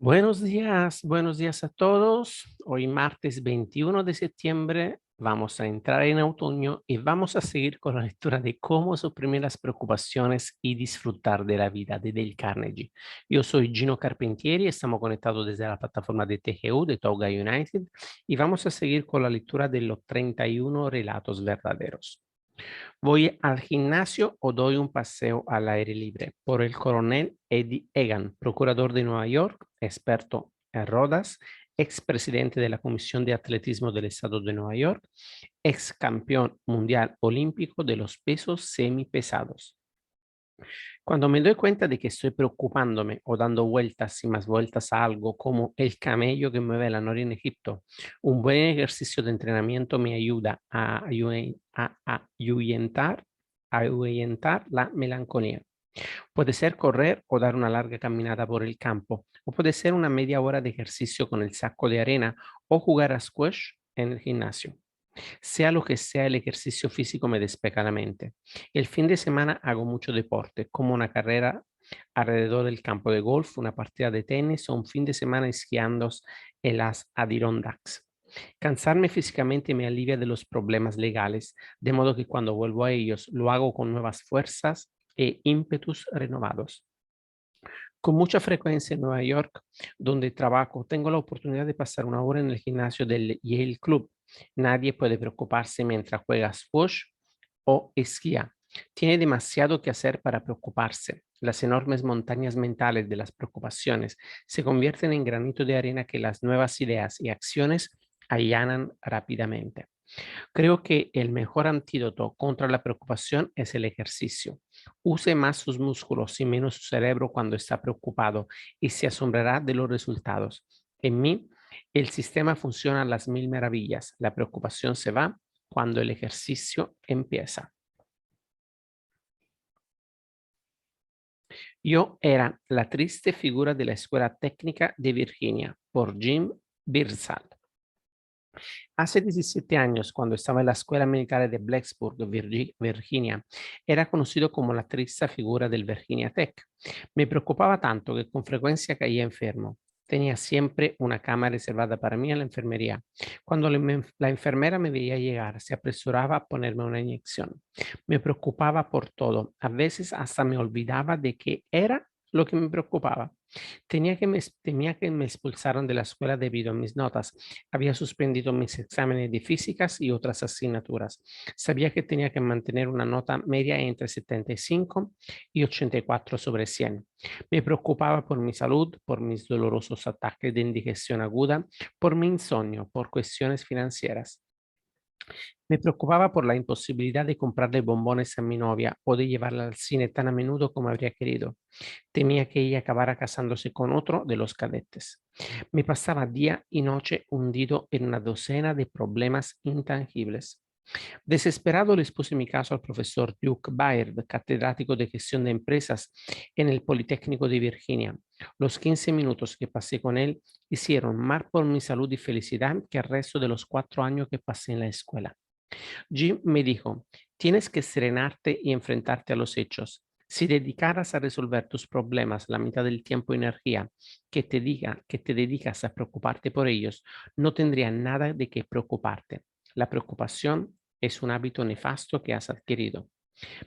Buenos días a todos. Hoy martes 21 de septiembre vamos a entrar en otoño y vamos a seguir con la lectura de cómo suprimir las preocupaciones y disfrutar de la vida de Dale Carnegie. Yo soy Gino Carpentieri, estamos conectados desde la plataforma de TGU de Toga United y vamos a seguir con la lectura de los 31 relatos verdaderos. Voy al gimnasio o doy un paseo al aire libre por el coronel Eddie Egan, procurador de Nueva York, experto en rodas, expresidente de la Comisión de Atletismo del Estado de Nueva York, ex campeón mundial olímpico de los pesos semipesados. Cuando me doy cuenta de que estoy preocupándome o dando vueltas y más vueltas a algo como el camello que mueve la noria en Egipto, un buen ejercicio de entrenamiento me ayuda a ahuyentar la melancolía. Puede ser correr o dar una larga caminata por el campo, o puede ser una media hora de ejercicio con el saco de arena o jugar a squash en el gimnasio. Sea lo que sea, el ejercicio físico me despeja la mente. El fin de semana hago mucho deporte, como una carrera alrededor del campo de golf, una partida de tenis o un fin de semana esquiando en las Adirondacks. Cansarme físicamente me alivia de los problemas legales, de modo que cuando vuelvo a ellos lo hago con nuevas fuerzas e ímpetus renovados. Con mucha frecuencia en Nueva York, donde trabajo, tengo la oportunidad de pasar una hora en el gimnasio del Yale Club. Nadie puede preocuparse mientras juega squash o esquía. Tiene demasiado que hacer para preocuparse. Las enormes montañas mentales de las preocupaciones se convierten en granito de arena que las nuevas ideas y acciones allanan rápidamente. Creo que el mejor antídoto contra la preocupación es el ejercicio. Use más sus músculos y menos su cerebro cuando está preocupado y se asombrará de los resultados. En mí, el sistema funciona a las mil maravillas. La preocupación se va cuando el ejercicio empieza. Yo era la triste figura de la Escuela Técnica de Virginia por Jim Birsal. Hace 17 años, cuando estaba en la Escuela Militar de Blacksburg, Virginia, era conocido como la triste figura del Virginia Tech. Me preocupaba tanto que con frecuencia caía enfermo. Tenía siempre una cama reservada para mí en la enfermería. Cuando la enfermera me veía llegar, se apresuraba a ponerme una inyección. Me preocupaba por todo. A veces hasta me olvidaba de qué era lo que me preocupaba. Temía que me expulsaran de la escuela debido a mis notas. Había suspendido mis exámenes de físicas y otras asignaturas. Sabía que tenía que mantener una nota media entre 75 y 84 sobre 100. Me preocupaba por mi salud, por mis dolorosos ataques de indigestión aguda, por mi insomnio, por cuestiones financieras. Me preocupaba por la imposibilidad de comprarle bombones a mi novia o de llevarla al cine tan a menudo como habría querido. Temía que ella acabara casándose con otro de los cadetes. Me pasaba día y noche hundido en una docena de problemas intangibles. Desesperado les puse mi caso al profesor Duke Baird, catedrático de gestión de empresas en el Politécnico de Virginia. Los 15 minutos que pasé con él hicieron más por mi salud y felicidad que el resto de los 4 años que pasé en la escuela. Jim me dijo, tienes que serenarte y enfrentarte a los hechos. Si dedicaras a resolver tus problemas la mitad del tiempo y energía que te dedicas a preocuparte por ellos, no tendría nada de qué preocuparte. La preocupación es un hábito nefasto que has adquirido.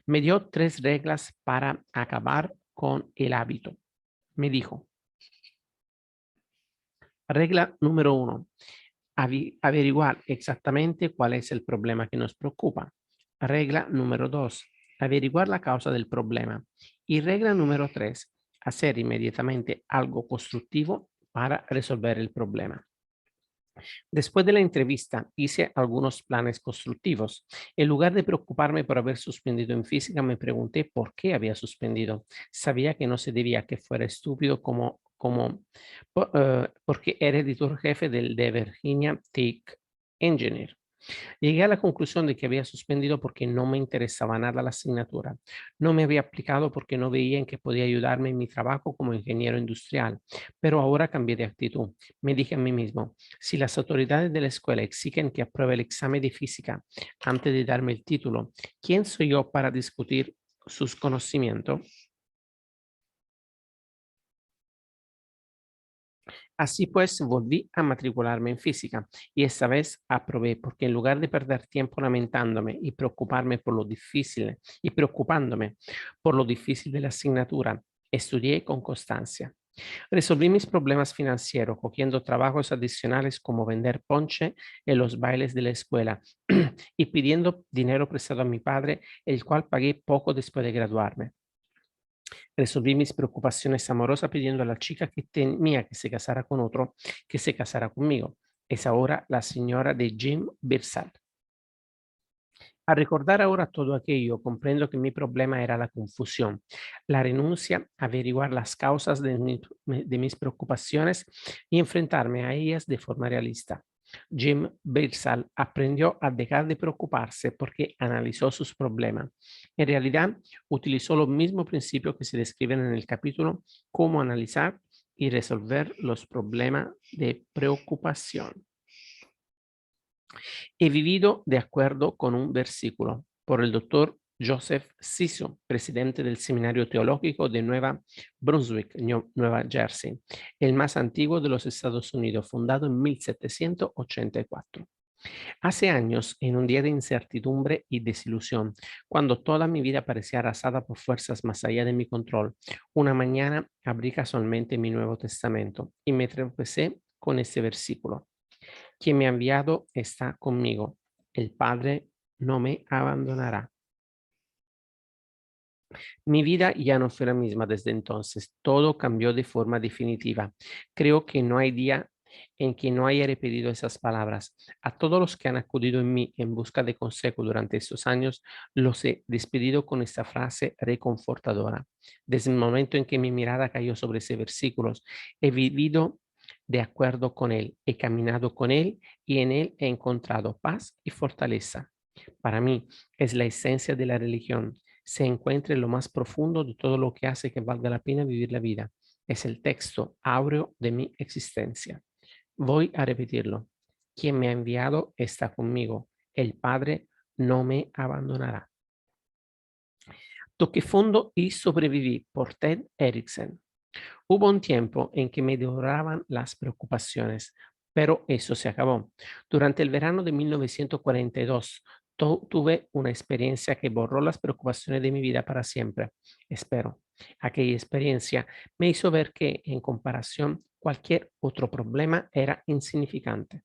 Me dio 3 reglas para acabar con el hábito. Me dijo, regla número 1, averiguar exactamente cuál es el problema que nos preocupa. Regla número 2, averiguar la causa del problema. Y regla número 3, hacer inmediatamente algo constructivo para resolver el problema. Después de la entrevista, hice algunos planes constructivos. En lugar de preocuparme por haber suspendido en física, me pregunté por qué había suspendido. Sabía que no se debía a que fuera estúpido porque era editor jefe del de Virginia Tech Engineer. Llegué a la conclusión de que había suspendido porque no me interesaba nada la asignatura. No me había aplicado porque no veía en que podía ayudarme en mi trabajo como ingeniero industrial. Pero ahora cambié de actitud. Me dije a mí mismo, si las autoridades de la escuela exigen que apruebe el examen de física antes de darme el título, ¿quién soy yo para discutir sus conocimientos? Así pues, volví a matricularme en física y esta vez aprobé porque en lugar de perder tiempo lamentándome y preocuparme por lo difícil y preocupándome por lo difícil de la asignatura, estudié con constancia. Resolví mis problemas financieros cogiendo trabajos adicionales como vender ponche en los bailes de la escuela y pidiendo dinero prestado a mi padre, el cual pagué poco después de graduarme. Resolví mis preocupaciones amorosas pidiendo a la chica que temía que se casara con otro, que se casara conmigo. Es ahora la señora de Jim Birsal. Al recordar ahora todo aquello, comprendo que mi problema era la confusión, la renuncia a averiguar las causas de mis preocupaciones y enfrentarme a ellas de forma realista. Jim Birsal aprendió a dejar de preocuparse porque analizó sus problemas. En realidad, utilizó los mismos principios que se describen en el capítulo Cómo analizar y resolver los problemas de preocupación. He vivido de acuerdo con un versículo por el doctor Joseph Siso, presidente del Seminario Teológico de Nueva Brunswick, Nueva Jersey, el más antiguo de los Estados Unidos, fundado en 1784. Hace años, en un día de incertidumbre y desilusión, cuando toda mi vida parecía arrasada por fuerzas más allá de mi control, una mañana abrí casualmente mi Nuevo Testamento y me tropecé con este versículo. Quien me ha enviado está conmigo. El Padre no me abandonará. Mi vida ya no fue la misma desde entonces. Todo cambió de forma definitiva. Creo que no hay día en que no haya repetido esas palabras. A todos los que han acudido en mí en busca de consejo durante estos años, los he despedido con esta frase reconfortadora. Desde el momento en que mi mirada cayó sobre ese versículo, he vivido de acuerdo con él, he caminado con él y en él he encontrado paz y fortaleza. Para mí es la esencia de la religión. Se encuentra en lo más profundo de todo lo que hace que valga la pena vivir la vida. Es el texto áureo de mi existencia. Voy a repetirlo. Quien me ha enviado está conmigo. El Padre no me abandonará. Toqué fondo y sobreviví por Ted Eriksen. Hubo un tiempo en que me devoraban las preocupaciones, pero eso se acabó. Durante el verano de 1942, tuve una experiencia que borró las preocupaciones de mi vida para siempre. Espero. Aquella experiencia me hizo ver que, en comparación, cualquier otro problema era insignificante.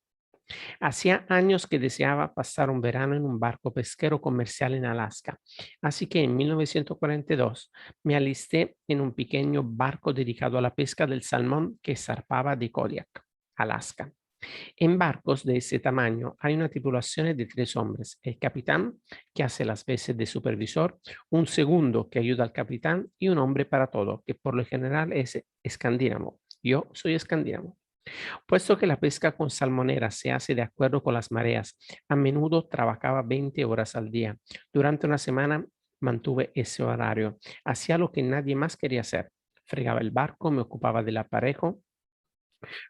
Hacía años que deseaba pasar un verano en un barco pesquero comercial en Alaska, así que en 1942 me alisté en un pequeño barco dedicado a la pesca del salmón que zarpaba de Kodiak, Alaska. En barcos de ese tamaño hay una tripulación de 3 hombres, el capitán, que hace las veces de supervisor, un segundo que ayuda al capitán y un hombre para todo, que por lo general es escandinavo. Yo soy escandinavo. Puesto que la pesca con salmonera se hace de acuerdo con las mareas, a menudo trabajaba 20 horas al día. Durante una semana mantuve ese horario. Hacía lo que nadie más quería hacer. Fregaba el barco, me ocupaba del aparejo,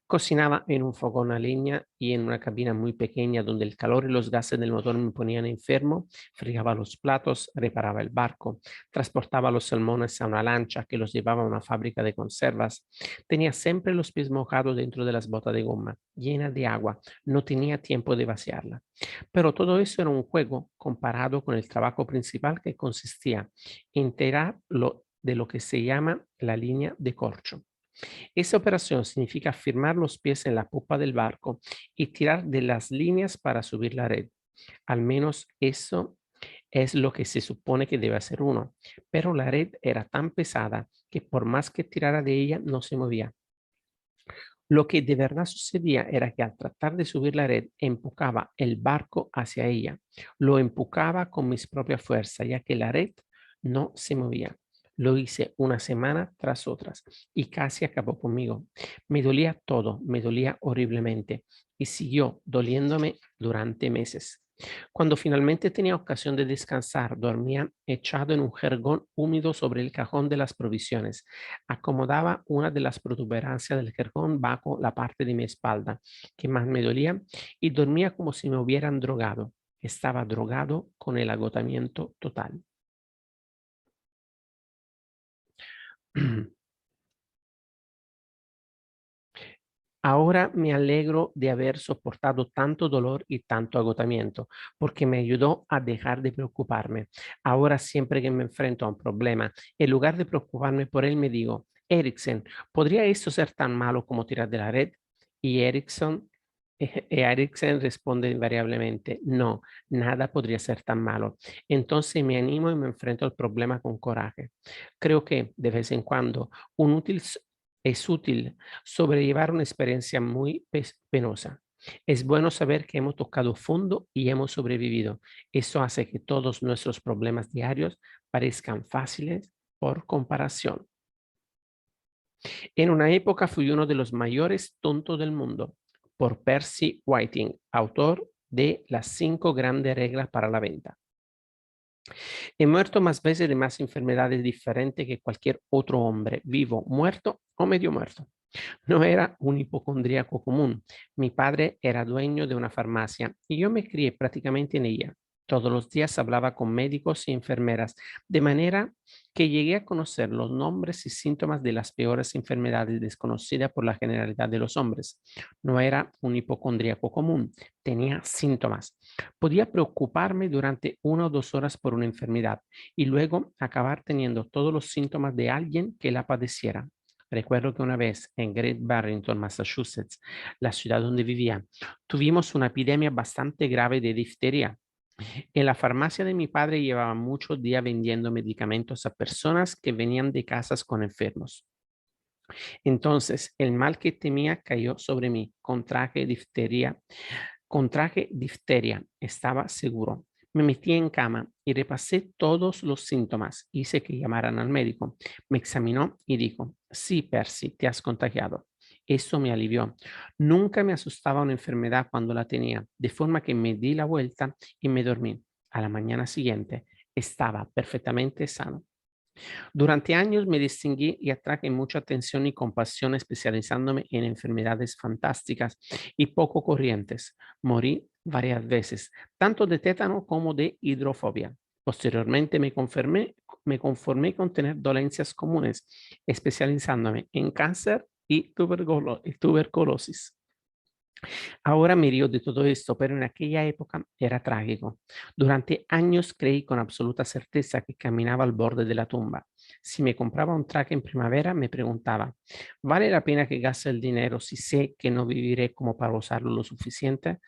cocinaba en un fogón a leña y en una cabina muy pequeña donde el calor y los gases del motor me ponían enfermo, fregaba los platos, reparaba el barco, transportaba los salmones a una lancha que los llevaba a una fábrica de conservas. Tenía siempre los pies mojados dentro de las botas de goma, llenas de agua. No tenía tiempo de vaciarla. Pero todo eso era un juego comparado con el trabajo principal que consistía en tirar de lo que se llama la línea de corcho. Esa operación significa firmar los pies en la popa del barco y tirar de las líneas para subir la red. Al menos eso es lo que se supone que debe hacer uno. Pero la red era tan pesada que por más que tirara de ella no se movía. Lo que de verdad sucedía era que al tratar de subir la red, empujaba el barco hacia ella. Lo empujaba con mis propias fuerzas, ya que la red no se movía. Lo hice una semana tras otras y casi acabó conmigo. Me dolía todo, me dolía horriblemente y siguió doliéndome durante meses. Cuando finalmente tenía ocasión de descansar, dormía echado en un jergón húmedo sobre el cajón de las provisiones. Acomodaba una de las protuberancias del jergón bajo la parte de mi espalda, que más me dolía, y dormía como si me hubieran drogado. Estaba drogado con el agotamiento total. Ahora me alegro de haber soportado tanto dolor y tanto agotamiento, porque me ayudó a dejar de preocuparme. Ahora siempre que me enfrento a un problema, en lugar de preocuparme por él, me digo, Eriksen, ¿podría esto ser tan malo como tirar de la red? Y Eriksen responde invariablemente, no, nada podría ser tan malo. Entonces me animo y me enfrento al problema con coraje. Creo que de vez en cuando es útil sobrellevar una experiencia muy penosa. Es bueno saber que hemos tocado fondo y hemos sobrevivido. Eso hace que todos nuestros problemas diarios parezcan fáciles por comparación. En una época fui uno de los mayores tontos del mundo, por Percy Whiting, autor de Las 5 grandes reglas para la venta. He muerto más veces de más enfermedades diferentes que cualquier otro hombre, vivo, muerto o medio muerto. No era un hipocondríaco común. Mi padre era dueño de una farmacia y yo me crié prácticamente en ella. Todos los días hablaba con médicos y enfermeras, de manera que llegué a conocer los nombres y síntomas de las peores enfermedades desconocidas por la generalidad de los hombres. No era un hipocondríaco común, tenía síntomas. Podía preocuparme durante 1 o 2 horas por una enfermedad y luego acabar teniendo todos los síntomas de alguien que la padeciera. Recuerdo que una vez en Great Barrington, Massachusetts, la ciudad donde vivía, tuvimos una epidemia bastante grave de difteria. En la farmacia de mi padre llevaba muchos días vendiendo medicamentos a personas que venían de casas con enfermos. Entonces, el mal que temía cayó sobre mí. Contraje difteria, estaba seguro. Me metí en cama y repasé todos los síntomas. Hice que llamaran al médico. Me examinó y dijo, sí, Percy, te has contagiado. Eso me alivió. Nunca me asustaba una enfermedad cuando la tenía, de forma que me di la vuelta y me dormí. A la mañana siguiente estaba perfectamente sano. Durante años me distinguí y atraje mucha atención y compasión especializándome en enfermedades fantásticas y poco corrientes. Morí varias veces, tanto de tétano como de hidrofobia. Posteriormente me conformé con tener dolencias comunes, especializándome en cáncer y tuberculosis. Ahora me río de todo esto, pero en aquella época era trágico. Durante años creí con absoluta certeza que caminaba al borde de la tumba. Si me compraba un traje en primavera, me preguntaba, ¿vale la pena que gaste el dinero si sé que no viviré como para usarlo lo suficiente?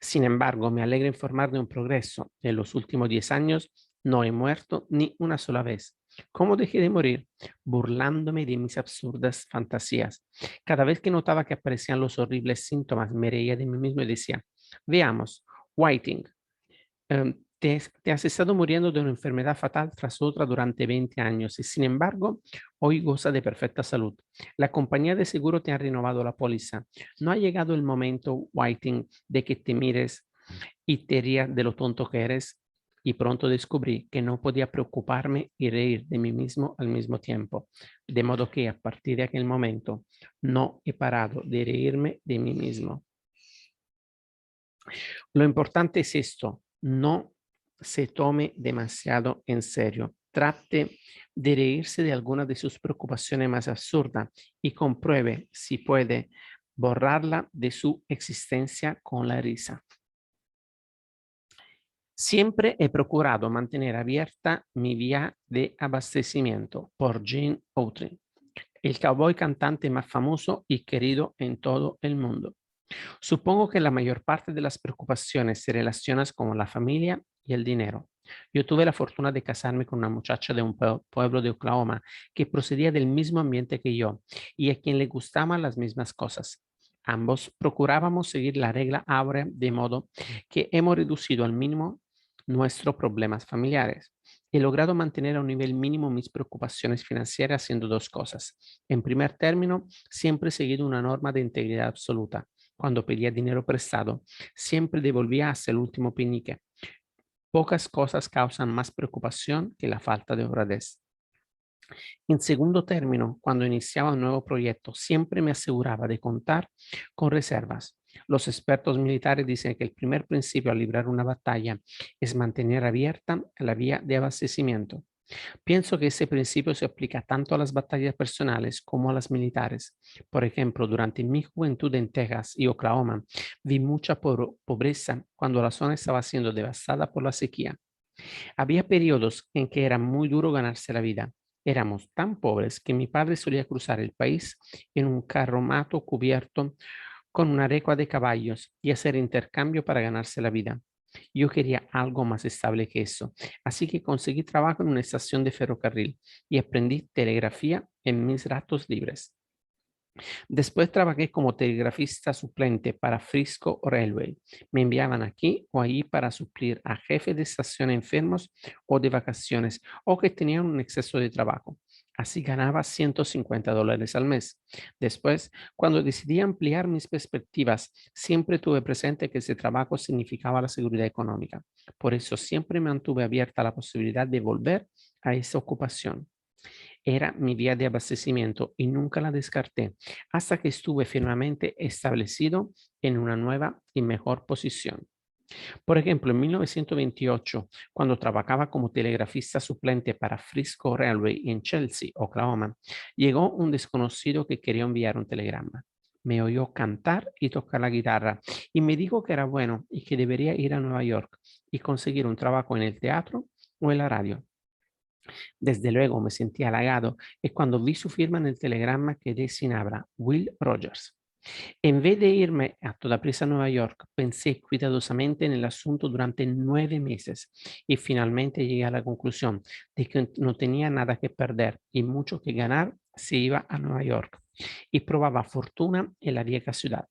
Sin embargo, me alegra informar de un progreso. En los últimos 10 años no he muerto ni una sola vez. ¿Cómo dejé de morir? Burlándome de mis absurdas fantasías. Cada vez que notaba que aparecían los horribles síntomas, me reía de mí mismo y decía, veamos, Whiting, te has estado muriendo de una enfermedad fatal tras otra durante 20 años y sin embargo, hoy goza de perfecta salud. La compañía de seguro te ha renovado la póliza. No ha llegado el momento, Whiting, de que te mires y te rías de lo tonto que eres. Y pronto descubrí que no podía preocuparme y reír de mí mismo al mismo tiempo. De modo que a partir de aquel momento no he parado de reírme de mí mismo. Lo importante es esto, no se tome demasiado en serio. Trate de reírse de alguna de sus preocupaciones más absurdas y compruebe si puede borrarla de su existencia con la risa. Siempre he procurado mantener abierta mi vía de abastecimiento por Gene Autry, el cowboy cantante más famoso y querido en todo el mundo. Supongo que la mayor parte de las preocupaciones se relacionan con la familia y el dinero. Yo tuve la fortuna de casarme con una muchacha de un pueblo de Oklahoma que procedía del mismo ambiente que yo y a quien le gustaban las mismas cosas. Ambos procurábamos seguir la regla áurea de modo que hemos reducido al mínimo nuestros problemas familiares. He logrado mantener a un nivel mínimo mis preocupaciones financieras haciendo dos cosas. En primer término, siempre he seguido una norma de integridad absoluta. Cuando pedía dinero prestado, siempre devolvía hasta el último penique. Pocas cosas causan más preocupación que la falta de honradez. En segundo término, cuando iniciaba un nuevo proyecto, siempre me aseguraba de contar con reservas. Los expertos militares dicen que el primer principio al librar una batalla es mantener abierta la vía de abastecimiento. Pienso que ese principio se aplica tanto a las batallas personales como a las militares. Por ejemplo, durante mi juventud en Texas y Oklahoma, vi mucha pobreza cuando la zona estaba siendo devastada por la sequía. Había periodos en que era muy duro ganarse la vida. Éramos tan pobres que mi padre solía cruzar el país en un carromato cubierto con una recua de caballos y hacer intercambio para ganarse la vida. Yo quería algo más estable que eso, así que conseguí trabajo en una estación de ferrocarril y aprendí telegrafía en mis ratos libres. Después trabajé como telegrafista suplente para Frisco Railway. Me enviaban aquí o allí para suplir a jefes de estación enfermos o de vacaciones o que tenían un exceso de trabajo. Así ganaba $150 al mes. Después, cuando decidí ampliar mis perspectivas, siempre tuve presente que ese trabajo significaba la seguridad económica. Por eso siempre me mantuve abierta a la posibilidad de volver a esa ocupación. Era mi vía de abastecimiento y nunca la descarté hasta que estuve firmemente establecido en una nueva y mejor posición. Por ejemplo, en 1928, cuando trabajaba como telegrafista suplente para Frisco Railway en Chelsea, Oklahoma, llegó un desconocido que quería enviar un telegrama. Me oyó cantar y tocar la guitarra y me dijo que era bueno y que debería ir a Nueva York y conseguir un trabajo en el teatro o en la radio. Desde luego me sentí halagado y cuando vi su firma en el telegrama quedé sin habla, Will Rogers. En vez de irme a toda prisa a Nueva York, pensé cuidadosamente en el asunto durante 9 meses y finalmente llegué a la conclusión de que no tenía nada que perder y mucho que ganar si iba a Nueva York y probaba fortuna en la vieja ciudad.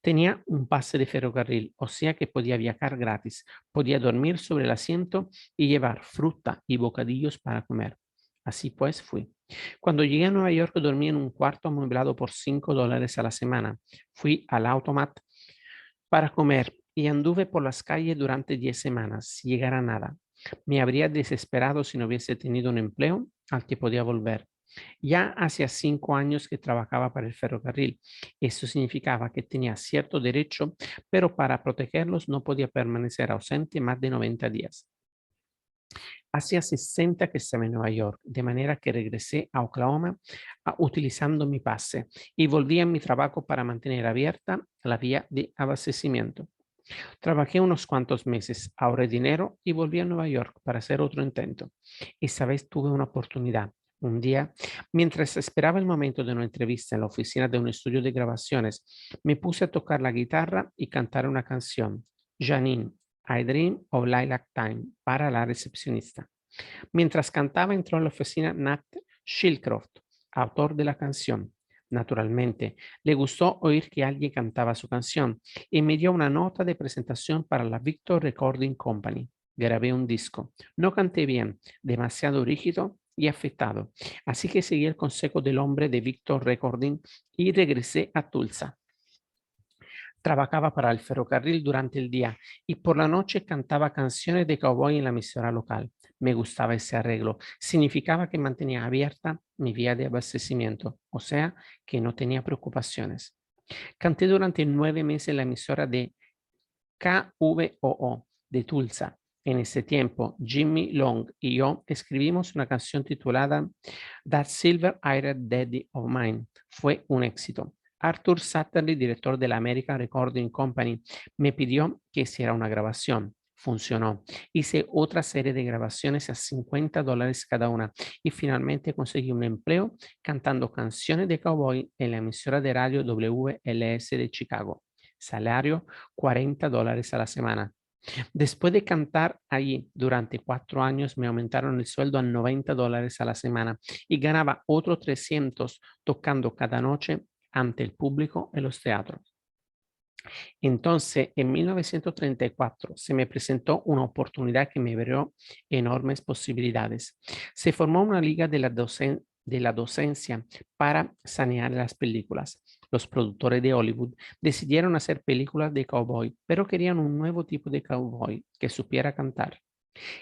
Tenía un pase de ferrocarril, o sea que podía viajar gratis, podía dormir sobre el asiento y llevar fruta y bocadillos para comer. Así pues fui. Cuando llegué a Nueva York dormí en un cuarto amueblado por $5 a la semana. Fui al automat para comer y anduve por las calles durante 10 semanas, sin llegar a nada. Me habría desesperado si no hubiese tenido un empleo al que podía volver. Ya hacía 5 años que trabajaba para el ferrocarril. Eso significaba que tenía cierto derecho, pero para protegerlos no podía permanecer ausente más de 90 días. Hacía 60 que estaba en Nueva York, de manera que regresé a Oklahoma utilizando mi pase y volví a mi trabajo para mantener abierta la vía de abastecimiento. Trabajé unos cuantos meses, ahorré dinero y volví a Nueva York para hacer otro intento. Esta vez tuve una oportunidad. Un día, mientras esperaba el momento de una entrevista en la oficina de un estudio de grabaciones, me puse a tocar la guitarra y cantar una canción, Janine, I Dream of Lilac Time, para la recepcionista. Mientras cantaba entró en la oficina Nat Shilcroft, autor de la canción. Naturalmente, le gustó oír que alguien cantaba su canción y me dio una nota de presentación para la Victor Recording Company. Grabé un disco. No canté bien, demasiado rígido y afectado, así que seguí el consejo del hombre de Victor Recording y regresé a Tulsa. Trabajaba para el ferrocarril durante el día y por la noche cantaba canciones de cowboy en la emisora local. Me gustaba ese arreglo. Significaba que mantenía abierta mi vía de abastecimiento, o sea, que no tenía preocupaciones. Canté durante 9 meses en la emisora de KVOO de Tulsa. En ese tiempo, Jimmy Long y yo escribimos una canción titulada That Silver Eyed Daddy of Mine. Fue un éxito. Arthur Satterley, director de la American Recording Company, me pidió que hiciera una grabación. Funcionó. Hice otra serie de grabaciones a $50 cada una y finalmente conseguí un empleo cantando canciones de cowboy en la emisora de radio WLS de Chicago. Salario $40 a la semana. Después de cantar allí durante 4 años, me aumentaron el sueldo a $90 a la semana y ganaba otros 300 tocando cada noche ante el público en los teatros. Entonces, en 1934 se me presentó una oportunidad que me abrió enormes posibilidades. Se formó una liga de la docencia para sanear las películas. Los productores de Hollywood decidieron hacer películas de cowboy, pero querían un nuevo tipo de cowboy que supiera cantar.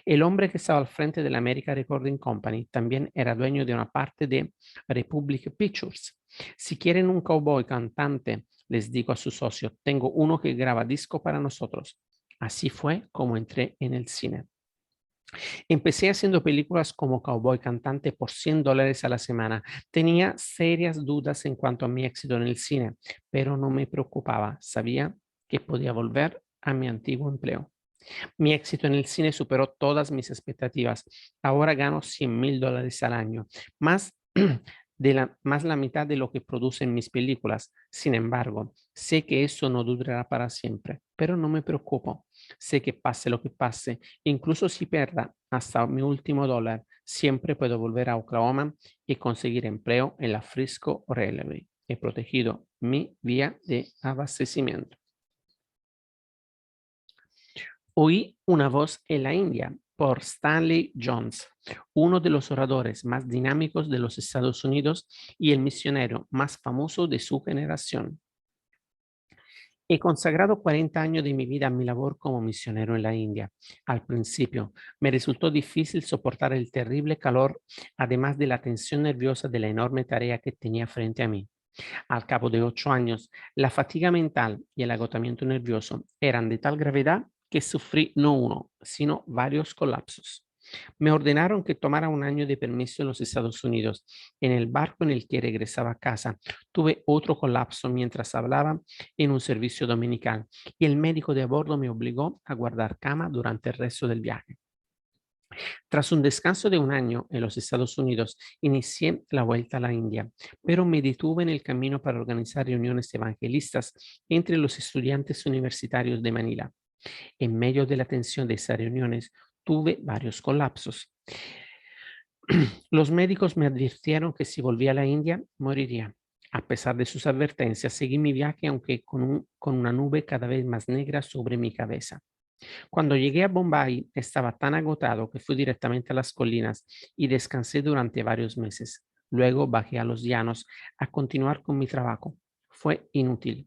El hombre que estaba al frente de la American Recording Company también era dueño de una parte de Republic Pictures. Si quieren un cowboy cantante, les digo a su socio, tengo uno que graba disco para nosotros. Así fue como entré en el cine. Empecé haciendo películas como cowboy cantante por $100 a la semana. Tenía serias dudas en cuanto a mi éxito en el cine, pero no me preocupaba. Sabía que podía volver a mi antiguo empleo. Mi éxito en el cine superó todas mis expectativas. Ahora gano $100,000 al año, más más la mitad de lo que producen mis películas. Sin embargo, sé que eso no durará para siempre, pero no me preocupo. Sé que pase lo que pase, incluso si pierda hasta mi último dólar, siempre puedo volver a Oklahoma y conseguir empleo en la Frisco Railway. He protegido mi vía de abastecimiento. Oí una voz en la India por Stanley Jones, uno de los oradores más dinámicos de los Estados Unidos y el misionero más famoso de su generación. He consagrado 40 años de mi vida a mi labor como misionero en la India. Al principio, me resultó difícil soportar el terrible calor, además de la tensión nerviosa de la enorme tarea que tenía frente a mí. Al cabo de 8 años, la fatiga mental y el agotamiento nervioso eran de tal gravedad que sufrí no uno, sino varios colapsos. Me ordenaron que tomara un año de permiso en los Estados Unidos. En el barco en el que regresaba a casa, tuve otro colapso mientras hablaba en un servicio dominical y el médico de a bordo me obligó a guardar cama durante el resto del viaje. Tras un descanso de un año en los Estados Unidos, inicié la vuelta a la India, pero me detuve en el camino para organizar reuniones evangelistas entre los estudiantes universitarios de Manila. En medio de la tensión de esas reuniones, tuve varios colapsos. Los médicos me advirtieron que si volvía a la India, moriría. A pesar de sus advertencias, seguí mi viaje, aunque con una nube cada vez más negra sobre mi cabeza. Cuando llegué a Bombay, estaba tan agotado que fui directamente a las colinas y descansé durante varios meses. Luego bajé a los llanos a continuar con mi trabajo. Fue inútil.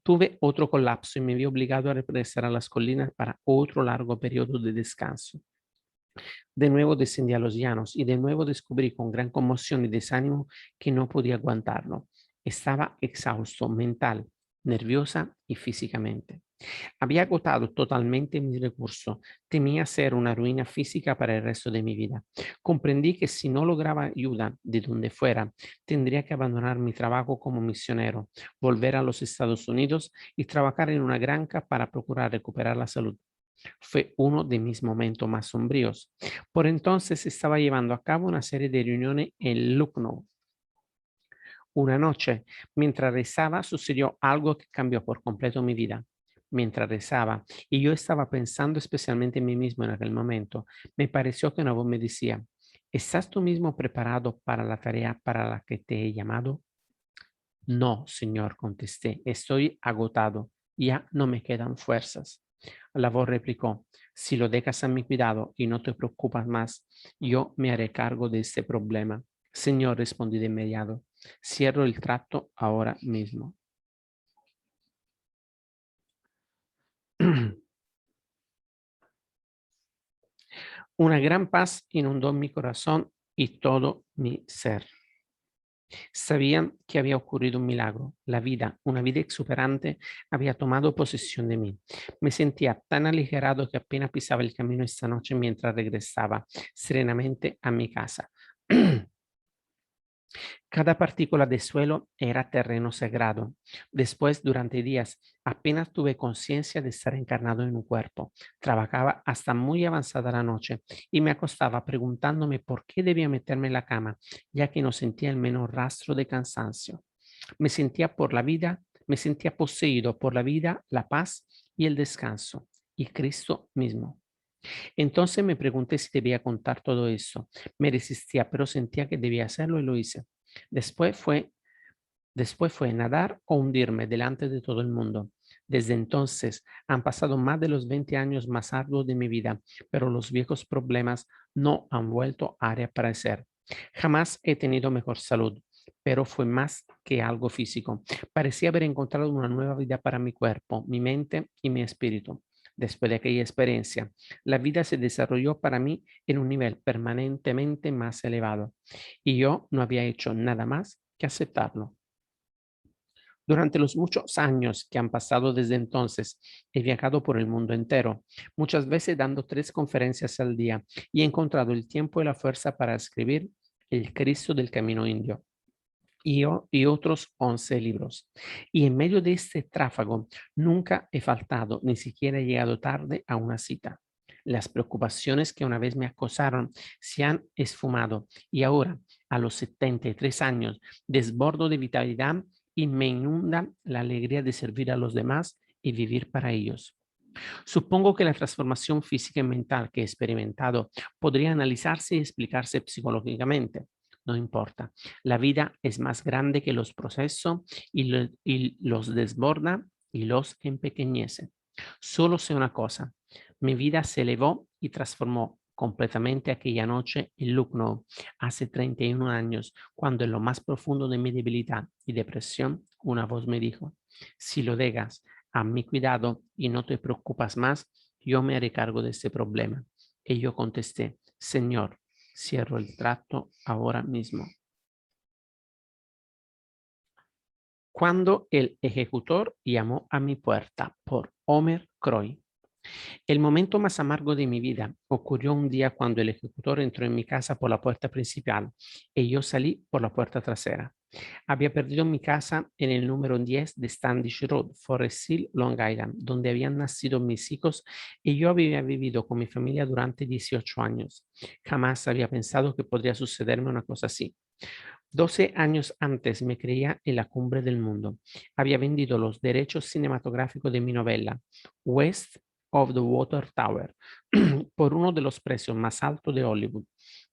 Tuve otro colapso y me vi obligado a regresar a las colinas para otro largo periodo de descanso. De nuevo descendí a los llanos y de nuevo descubrí con gran conmoción y desánimo que no podía aguantarlo. Estaba exhausto mental, nerviosa y físicamente. Había agotado totalmente mis recursos. Temía ser una ruina física para el resto de mi vida. Comprendí que si no lograba ayuda de donde fuera, tendría que abandonar mi trabajo como misionero, volver a los Estados Unidos y trabajar en una granja para procurar recuperar la salud. Fue uno de mis momentos más sombríos. Por entonces estaba llevando a cabo una serie de reuniones en Lucknow. Una noche, mientras rezaba, sucedió algo que cambió por completo mi vida. Mientras rezaba, y yo estaba pensando especialmente en mí mismo en aquel momento, me pareció que una voz me decía, ¿estás tú mismo preparado para la tarea para la que te he llamado? No, señor, contesté, estoy agotado, ya no me quedan fuerzas. La voz replicó, si lo dejas a mi cuidado y no te preocupas más, yo me haré cargo de este problema. Señor, respondí de inmediato, cierro el trato ahora mismo. Una gran paz inundó mi corazón y todo mi ser. Sabían que había ocurrido un milagro. La vida, una vida exuberante, había tomado posesión de mí. Me sentía tan aligerado que apenas pisaba el camino esta noche mientras regresaba serenamente a mi casa. Cada partícula de suelo era terreno sagrado. Después, durante días, apenas tuve conciencia de estar encarnado en un cuerpo. Trabajaba hasta muy avanzada la noche y me acostaba preguntándome por qué debía meterme en la cama, ya que no sentía el menor rastro de cansancio. Me sentía poseído por la vida, la paz y el descanso, y Cristo mismo. Entonces me pregunté si debía contar todo eso. Me resistía, pero sentía que debía hacerlo y lo hice. Después fue, después fue nadar o hundirme delante de todo el mundo. Desde entonces han pasado más de los 20 años más arduos de mi vida, pero los viejos problemas no han vuelto a reaparecer. Jamás he tenido mejor salud, pero fue más que algo físico. Parecía haber encontrado una nueva vida para mi cuerpo, mi mente y mi espíritu. Después de aquella experiencia, la vida se desarrolló para mí en un nivel permanentemente más elevado y yo no había hecho nada más que aceptarlo. Durante los muchos años que han pasado desde entonces, he viajado por el mundo entero, muchas veces dando 3 conferencias al día y he encontrado el tiempo y la fuerza para escribir El Cristo del Camino Indio y otros 11 libros. Y en medio de este tráfago, nunca he faltado, ni siquiera he llegado tarde a una cita. Las preocupaciones que una vez me acosaron se han esfumado y ahora, a los 73 años, desbordo de vitalidad y me inunda la alegría de servir a los demás y vivir para ellos. Supongo que la transformación física y mental que he experimentado podría analizarse y explicarse psicológicamente. No importa. La vida es más grande que los procesos y los desborda y los empequeñece. Solo sé una cosa. Mi vida se elevó y transformó completamente aquella noche en Lucknow, hace 31 años, cuando en lo más profundo de mi debilidad y depresión, una voz me dijo, si lo dejas a mi cuidado y no te preocupas más, yo me haré cargo de este problema. Y yo contesté, Señor, cierro el trato ahora mismo. Cuando el ejecutor llamó a mi puerta por Homer Croy. El momento más amargo de mi vida ocurrió un día cuando el ejecutor entró en mi casa por la puerta principal y yo salí por la puerta trasera. Había perdido mi casa en el número 10 de Standish Road, Forest Hill, Long Island, donde habían nacido mis hijos y yo había vivido con mi familia durante 18 años. Jamás había pensado que podría sucederme una cosa así. 12 años antes me creía en la cumbre del mundo. Había vendido los derechos cinematográficos de mi novela, West of the Water Tower, por uno de los precios más altos de Hollywood.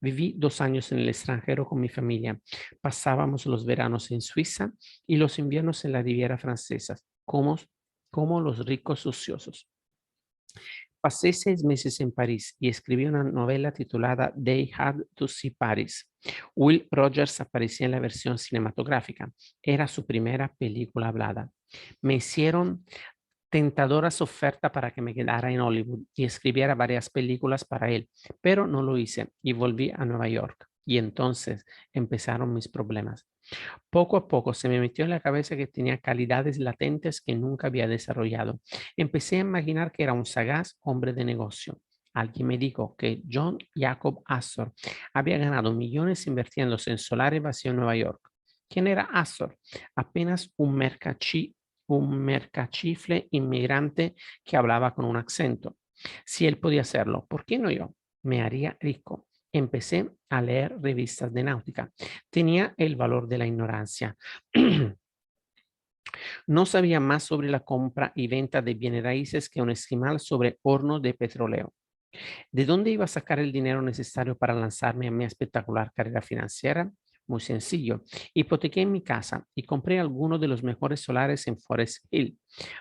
Viví 2 años en el extranjero con mi familia. Pasábamos los veranos en Suiza y los inviernos en la Riviera Francesa, como los ricos ociosos. Pasé 6 meses en París y escribí una novela titulada They Had to See Paris. Will Rogers aparecía en la versión cinematográfica. Era su primera película hablada. Me hicieron tentadoras ofertas para que me quedara en Hollywood y escribiera varias películas para él, pero no lo hice y volví a Nueva York. Y entonces empezaron mis problemas. Poco a poco se me metió en la cabeza que tenía calidades latentes que nunca había desarrollado. Empecé a imaginar que era un sagaz hombre de negocio. Alguien me dijo que John Jacob Astor había ganado millones invirtiéndose en solares vacíos en Nueva York. ¿Quién era Astor? Apenas un mercachifle inmigrante que hablaba con un acento. Si él podía hacerlo, ¿por qué no yo? Me haría rico. Empecé a leer revistas de náutica. Tenía el valor de la ignorancia. No sabía más sobre la compra y venta de bienes raíces que un esquimal sobre horno de petróleo. ¿De dónde iba a sacar el dinero necesario para lanzarme a mi espectacular carrera financiera? Muy sencillo. Hipotequé mi casa y compré algunos de los mejores solares en Forest Hill.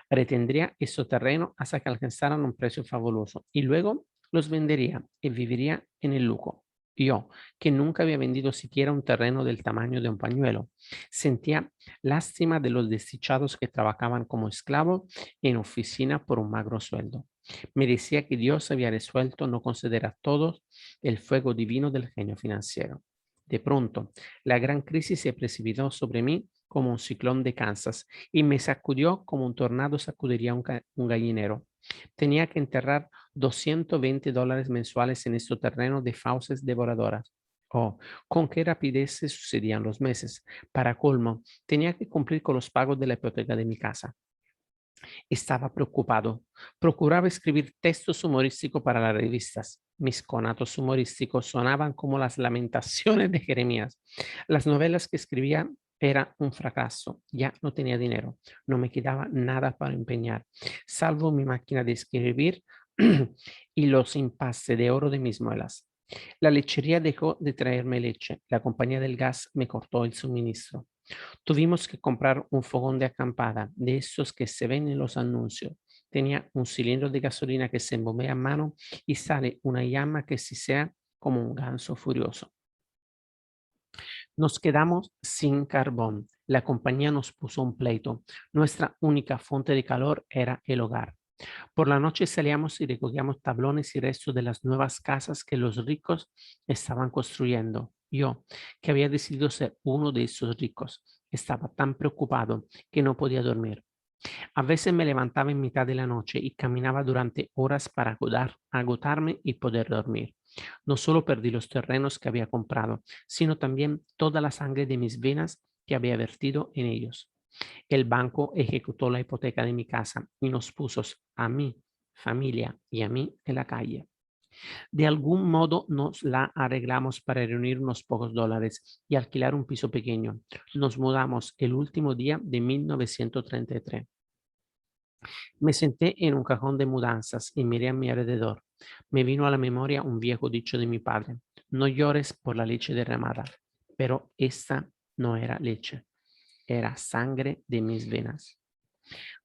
Pretendría esos terrenos hasta que alcanzaran un precio fabuloso y luego los vendería y viviría en el lujo. Yo, que nunca había vendido siquiera un terreno del tamaño de un pañuelo, sentía lástima de los desdichados que trabajaban como esclavos en oficina por un magro sueldo. Me decía que Dios había resuelto no conceder a todos el fuego divino del genio financiero. De pronto, la gran crisis se precipitó sobre mí como un ciclón de Kansas y me sacudió como un tornado sacudiría un gallinero. Tenía que enterrar $220 mensuales en este terreno de fauces devoradoras. Oh, con qué rapidez se sucedían los meses. Para colmo, tenía que cumplir con los pagos de la hipoteca de mi casa. Estaba preocupado. Procuraba escribir textos humorísticos para las revistas. Mis conatos humorísticos sonaban como las lamentaciones de Jeremías. Las novelas que escribía era un fracaso. Ya no tenía dinero. No me quedaba nada para empeñar, salvo mi máquina de escribir y los impasses de oro de mis muelas. La lechería dejó de traerme leche. La compañía del gas me cortó el suministro. Tuvimos que comprar un fogón de acampada, de esos que se ven en los anuncios. Tenía un cilindro de gasolina que se bombea a mano y sale una llama que si sea como un ganso furioso. Nos quedamos sin carbón. La compañía nos puso un pleito. Nuestra única fuente de calor era el hogar. Por la noche salíamos y recogíamos tablones y restos de las nuevas casas que los ricos estaban construyendo. Yo, que había decidido ser uno de esos ricos, Estaba tan preocupado que no podía dormir. A veces me levantaba en mitad de la noche y caminaba durante horas para agotarme y poder dormir. No solo perdí los terrenos que había comprado, sino también toda la sangre de mis venas que había vertido en ellos. El banco ejecutó la hipoteca de mi casa y nos puso a mi familia y a mí en la calle. De algún modo nos la arreglamos para reunir unos pocos dólares y alquilar un piso pequeño. Nos mudamos el último día de 1933. Me senté en un cajón de mudanzas y miré a mi alrededor. Me vino a la memoria un viejo dicho de mi padre: no llores por la leche derramada. Pero esta no era leche, era sangre de mis venas.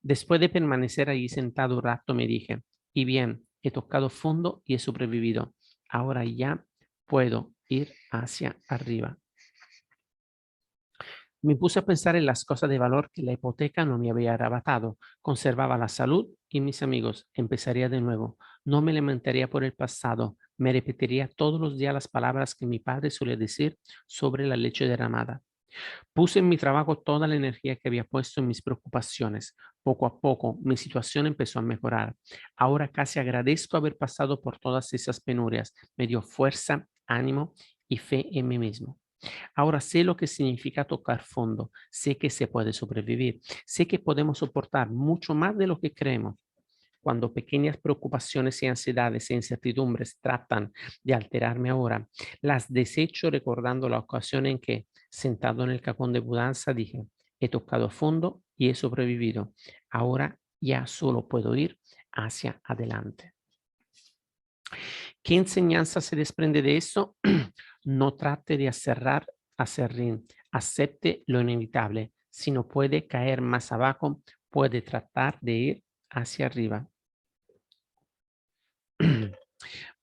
Después de permanecer allí sentado un rato, me dije: y bien, he tocado fondo y he sobrevivido. Ahora ya puedo ir hacia arriba. Me puse a pensar en las cosas de valor que la hipoteca no me había arrebatado. Conservaba la salud y mis amigos. Empezaría de nuevo. No me lamentaría por el pasado. Me repetiría todos los días las palabras que mi padre solía decir sobre la leche derramada. Puse en mi trabajo toda la energía que había puesto en mis preocupaciones. Poco a poco, mi situación empezó a mejorar. Ahora casi agradezco haber pasado por todas esas penurias. Me dio fuerza, ánimo y fe en mí mismo. Ahora sé lo que significa tocar fondo, sé que se puede sobrevivir, sé que podemos soportar mucho más de lo que creemos. Cuando pequeñas preocupaciones y ansiedades e incertidumbres tratan de alterarme ahora, las desecho recordando la ocasión en que, sentado en el cajón de mudanza, dije: he tocado fondo y he sobrevivido. Ahora ya solo puedo ir hacia adelante. ¿Qué enseñanza se desprende de eso? No trate de acerrín, acepte lo inevitable. Si no puede caer más abajo, puede tratar de ir hacia arriba.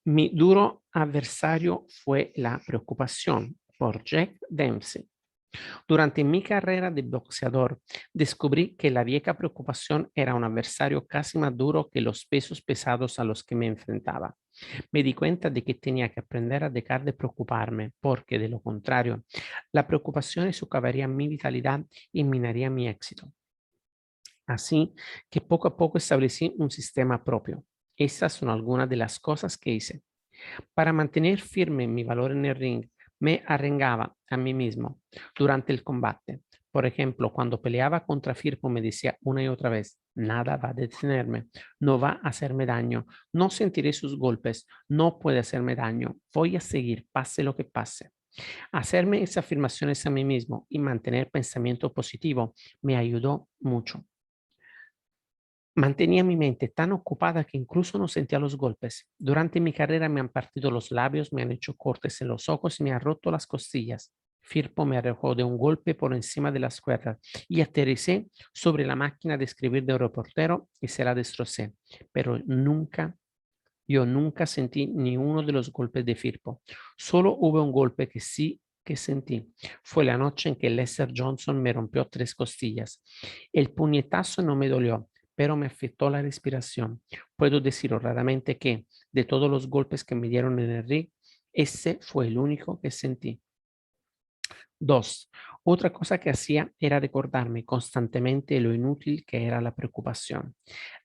Mi duro adversario fue la preocupación, por Jack Dempsey. Durante mi carrera de boxeador, descubrí que la vieja preocupación era un adversario casi más duro que los pesos pesados a los que me enfrentaba. Me di cuenta de que tenía que aprender a dejar de preocuparme, porque de lo contrario, la preocupación socavaría mi vitalidad y minaría mi éxito. Así que poco a poco establecí un sistema propio. Estas son algunas de las cosas que hice. Para mantener firme mi valor en el ring, me arrengaba a mí mismo durante el combate. Por ejemplo, cuando peleaba contra Firpo me decía una y otra vez: nada va a detenerme, no va a hacerme daño, no sentiré sus golpes, no puede hacerme daño, voy a seguir, pase lo que pase. Hacerme esas afirmaciones a mí mismo y mantener pensamiento positivo me ayudó mucho. Mantenía mi mente tan ocupada que incluso no sentía los golpes. Durante mi carrera me han partido los labios, me han hecho cortes en los ojos y me han roto las costillas. Firpo me arrojó de un golpe por encima de las cuerdas y aterricé sobre la máquina de escribir de reportero y se la destrocé. Pero yo nunca sentí ni uno de los golpes de Firpo. Solo hubo un golpe que sí que sentí. Fue la noche en que Lester Johnson me rompió 3 costillas. El puñetazo no me dolió, pero me afectó la respiración. Puedo decir honradamente que, de todos los golpes que me dieron en el ring, ese fue el único que sentí. 2. Otra cosa que hacía era recordarme constantemente lo inútil que era la preocupación.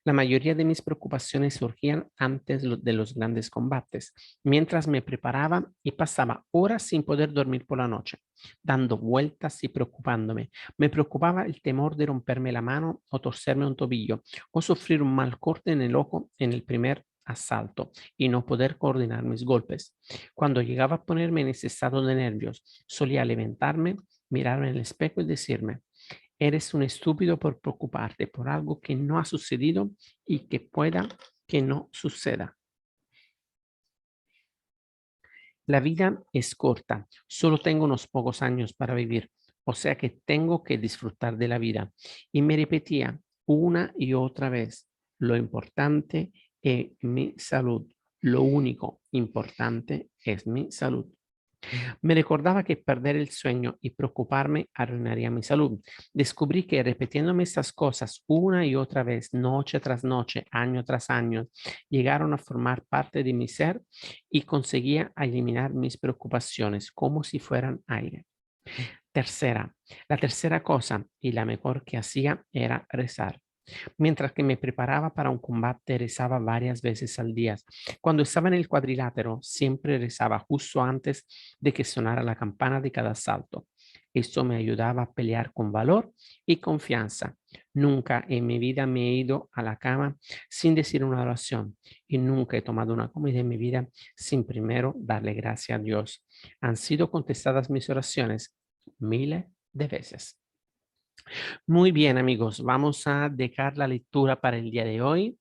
La mayoría de mis preocupaciones surgían antes de los grandes combates, mientras me preparaba y pasaba horas sin poder dormir por la noche, dando vueltas y preocupándome. Me preocupaba el temor de romperme la mano o torcerme un tobillo o sufrir un mal corte en el ojo en el primer asalto y no poder coordinar mis golpes. Cuando llegaba a ponerme en ese estado de nervios, solía levantarme, mirarme en el espejo y decirme: eres un estúpido por preocuparte por algo que no ha sucedido y que pueda que no suceda. La vida es corta, solo tengo unos pocos años para vivir, o sea que tengo que disfrutar de la vida. Y me repetía una y otra vez: lo importante es mi salud, lo único importante es mi salud. Me recordaba que perder el sueño y preocuparme arruinaría mi salud. Descubrí que repitiéndome estas cosas una y otra vez, noche tras noche, año tras año, llegaron a formar parte de mi ser y conseguía eliminar mis preocupaciones como si fueran aire. La tercera cosa y la mejor que hacía era rezar. Mientras que me preparaba para un combate, rezaba varias veces al día. Cuando estaba en el cuadrilátero, siempre rezaba justo antes de que sonara la campana de cada asalto. Esto me ayudaba a pelear con valor y confianza. Nunca en mi vida me he ido a la cama sin decir una oración y nunca he tomado una comida en mi vida sin primero darle gracias a Dios. Han sido contestadas mis oraciones miles de veces. Muy bien, amigos, vamos a dejar la lectura para el día de hoy.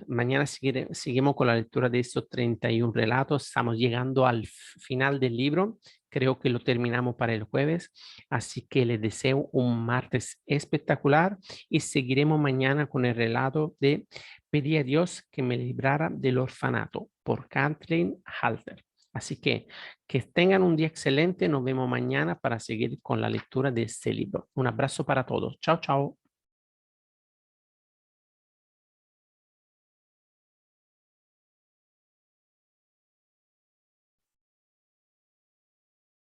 Mañana seguimos con la lectura de estos 31 relatos. Estamos llegando al final del libro. Creo que lo terminamos para el jueves. Así que les deseo un martes espectacular y seguiremos mañana con el relato de Pedí a Dios que me librara del orfanato por Kathleen Halter. Así que tengan un día excelente. Nos vemos mañana para seguir con la lectura de este libro. Un abrazo para todos. Chao, chao.